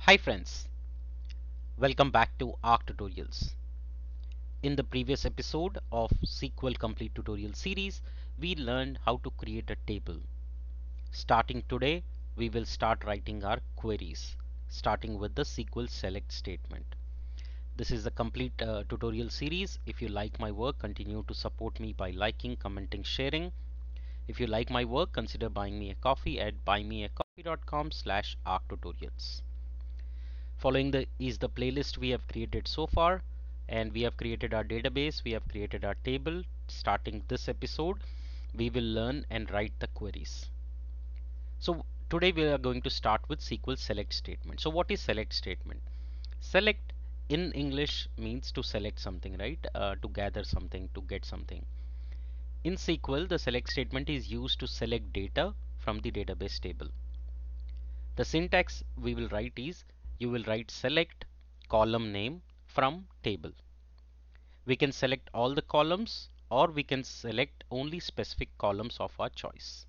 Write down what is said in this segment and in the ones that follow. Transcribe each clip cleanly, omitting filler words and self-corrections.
Hi friends, welcome back to Arc Tutorials. In the previous episode of SQL Complete Tutorial series, we learned how to create a table. Starting today, we will start writing our queries, starting with the SQL Select statement. This is the complete tutorial series. If you like my work, continue to support me by liking, commenting, sharing. If you like my work, consider buying me a coffee at buymeacoffee.com/arctutorials. Following the playlist we have created so far, and we have created our database, we have created our table. Starting this episode, we will learn and write the queries. So today we are going to start with SQL select statement. So what is select statement? Select in English means to select something, right? To gather something, to get something. In SQL, the select statement is used to select data from the database table. The syntax we will write is, you will write select column name from table. We can select all the columns, or we can select only specific columns of our choice.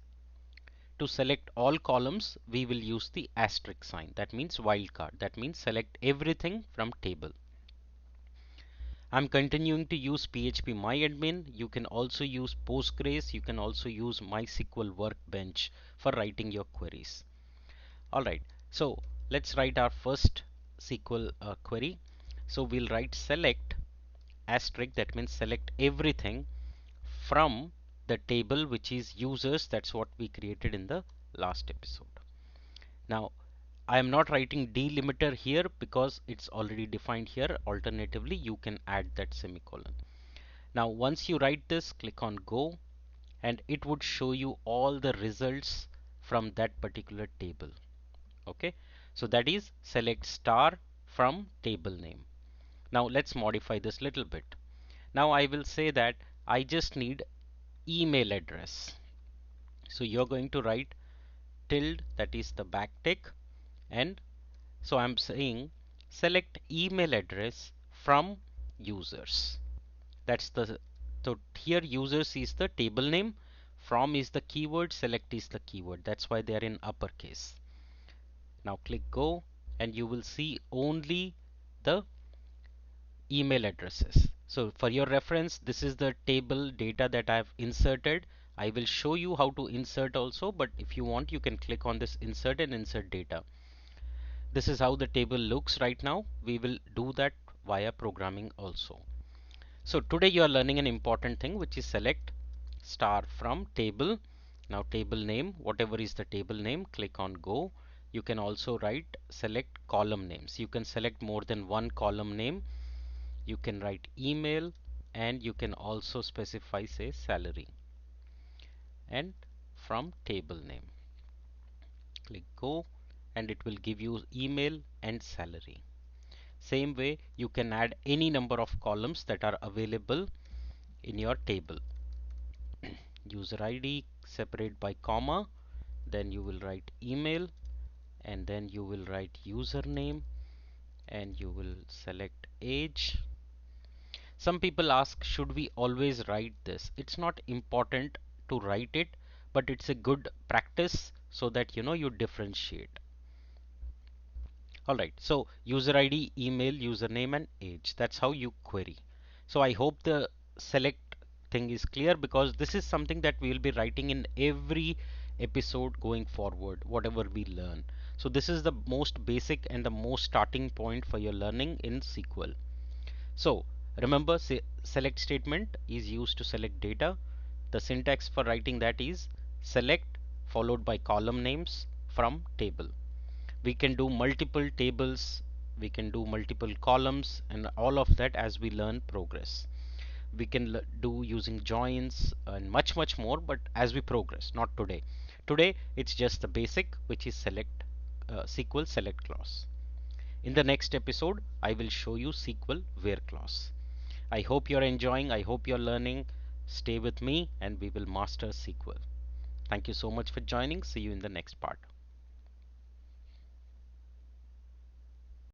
To select all columns, we will use the asterisk sign. That means wildcard. That means select everything from table. I'm continuing to use phpMyAdmin. You can also use Postgres. You can also use MySQL Workbench for writing your queries. Alright, so let's write our first SQL query. So we'll write select asterisk, that means select everything from the table which is users. That's what we created in the last episode. Now I am not writing delimiter here because it's already defined here. Alternatively, you can add that semicolon. Now once you write this, click on go, and it would show you all the results from that particular table. Okay, so that is select star from table name. Now let's modify this little bit. Now I will say that I just need email address. So you're going to write tilde, that is the backtick, and so I'm saying select email address from users. That's the, so here users is the table name, from is the keyword, select is the keyword. That's why they are in uppercase. Now click go, and you will see only the email addresses. So for your reference, this is the table data that I've inserted. I will show you how to insert also, but if you want, you can click on this insert and insert data. This is how the table looks right now. We will do that via programming also. So today you are learning an important thing, which is select star from table. Now table name, whatever is the table name, click on go. You can also write select column names. You can select more than one column name. You can write email, and you can also specify, say, salary, and from table name. Click go, and it will give you email and salary. Same way, you can add any number of columns that are available in your table. User ID separate by comma, then you will write email, and then you will write username, and you will select age. Some people ask, should we always write this? It's not important to write it, but it's a good practice so that you differentiate. Alright, so user ID, email, username, and age. That's how you query. So I hope the select thing is clear, because this is something that we will be writing in every episode going forward, whatever we learn. So this is the most basic and the most starting point for your learning in SQL. So remember, select statement is used to select data. The syntax for writing that is select followed by column names from table. We can do multiple tables, we can do multiple columns, and all of that as we learn progress. We can do using joins and much more, but as we progress, not today. Today it's just the basic, which is select SQL select clause. In the next episode, I will show you SQL where clause. I hope you're enjoying, I hope you're learning. Stay with me and we will master SQL. Thank you so much for joining. See you in the next part.